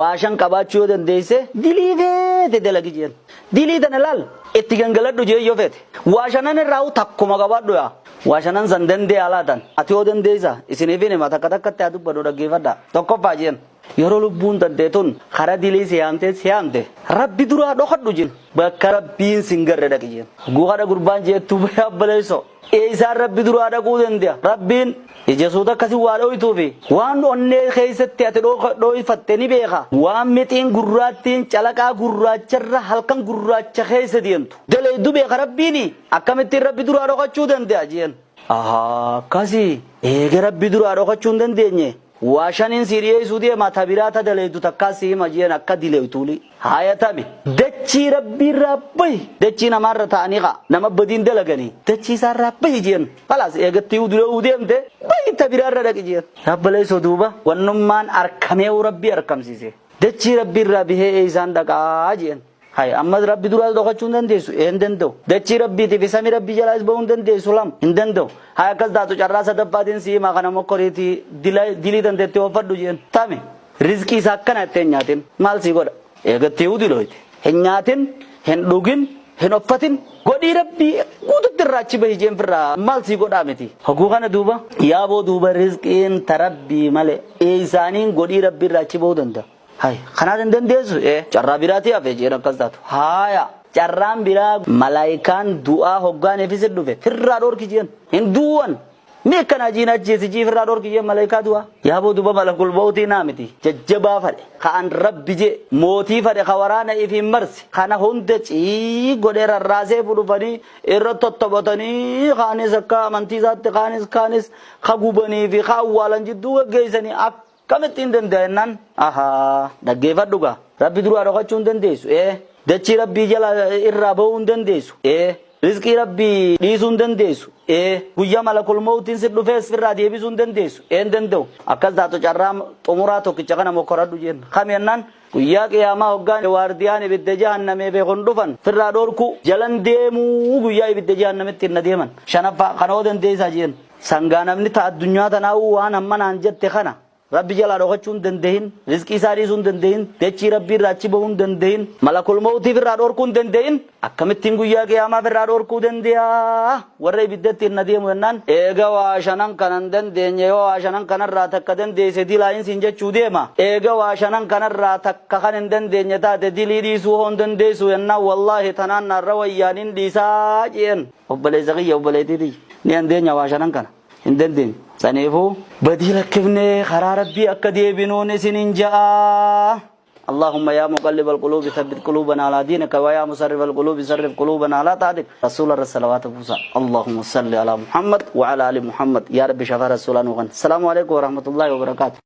waashan qabaachuu dandeesse dilii feete dalagi jeen dilii tana laal itti gangaladhu jee yoo feete waashanan irraa takkuma qabaadhu yaa waashanan san dandee alaatan ati yoo dandeessa isiniifin hima takka takkatti haa dubbadhu dhaggeeffadha tokkoffaa jeen yeroo lubbuun dandeetun kara dilii siyaamte rabbi duraa dhokadhu jeen bakka rabbiin singarre dhaqi jeen guuqadha gurbaan jeettu bayabbaleesso eesaan rabbi duraa dhaquu dande'a rabbiin Ijasuuta akkasii waa dho'ituufi waan onnee keessatti ati dho'ifatte ni beeka waan mixiin gurraattiin calaqaa gurraacharra halkan gurraacha keessa deemtu daleeddu beeka rabbiini akkamittiin rabbi duraa dhokachuu danda'a jeen akkasii eega rabbi duraa dhokachuu hin dandeenye waa shaniin siriyeessuu deema tabiraata daleeddu takkaas hima jeen akka dileeytuuli hayatame dachii rabbii rabbi dachii namarra ta'anii nama badiin dalaganii dachii isaa rabbi jeen خلاص eegatti udeemte bayi tabiraarra dhaqi jeen rabbalee soduuba wannummaan arkamee rabbii arkamsiise dachii rabbii rabbihee isaan dhaqaa jeen hay amma rabbi duraa dhokachuu dandeessu een danda'u dachii rabbiitiif isami rabbii jalaas ba'uu dandeessu lam hin danda'u hay akkas daatu carraasa dabbaatiin siima kana mokkoriiti dilii dandeetti oofadhu jeen tame rizqii isaa akkana ittiin nyaatin maal sii godha eegatti udilooti hin nyaatin hin dhugin hin offatin godhii rabbii guututti irraachi bahi jeen firraa maal sii godhaa miti hoguu kana duuba yaaboo duuba rizqiin tarabbii malee isaaniin godhii rabbii irraachi bahuu danda'a hay kanaa dandeessu carraa biraati hafe jeen akkas taatu haya carraan biraa malaayikaan du'aa hoggaaneefis dhufe firraa dhorki jeen hin du'an mee kana jiina jeesi ji firraa dhorki jeen malaayikaa du'aa yaaboo duuba malakul mawtii naamiti jajjabaa fadhe kaan rabbi je mootii fadhe ka waraana ifiin marsi kana hunda cii godhee rarraasee fudhufanii irra tottophatanii kaanis akka amantii isaatti kaanis ka gubanii fi ka awwaalan jidduu gaggeessanii kamittiin danda'ennan dhaggeeffadhu gaa rabbi duraa dhokachuu hin dandeessu dachii rabbii jala irraa bahuu hin dandeessu rizqii rabbii dhiisuu hin dandeessu guyyaa malakul mawtiin si dhufees firraa deebisuu hin dandeessu hin danda'u akkas taatu carraa xumuraa tokkicha kana mokkoradhu jeen kamennaan guyyaa qiyaamaa hoggaan waardiyaan ibidda jahannamee beekon dhufan firraa dhorku jalan deemuu guyyaa ibidda jahannamitti hin deeman shanaffaa kana oo dandeessaa jeen sangaa namni ta'a addunyaa tanaa waan amma naan jette kana rabbi jala dhokachuu hin danda'in rizqii isaa dhiisuu hin danda'in dachii rabbii irraa achi bahuu hin danda'in malakul mawtiif irraa dhorkuu hin danda'in akkamittiin guyyaa qiyaamaa irraa dhorkuu danda'a warra ibiddatti hin adeemu jennaan eega waa shanan kanan dandeenye yoo waa shanan kanarraa takka dandeesse dilaayin siin jechuu deema eega waa shanan kanarraa takka kan hin dandeenye taate dilii dhiisuu hoo hin dandeessu jennaan wallaahi tanaan narra wayyaaniin dhiisaa jeen obboleessa kiyya obboleettii ni dandeenya waa shanan kana hin dandeenye سنيفو بديل كفني خرار ربي أكديبنون سنين جاء اللهم يا مقلب القلوب ثبت قلوبنا على دينك ويا مصرف القلوب صرف قلوبنا على طاعتك رسول الله صلوات الله اللهم صل على محمد وعلى آل محمد يا رب شفا رسولنا السلام عليكم ورحمة الله وبركاته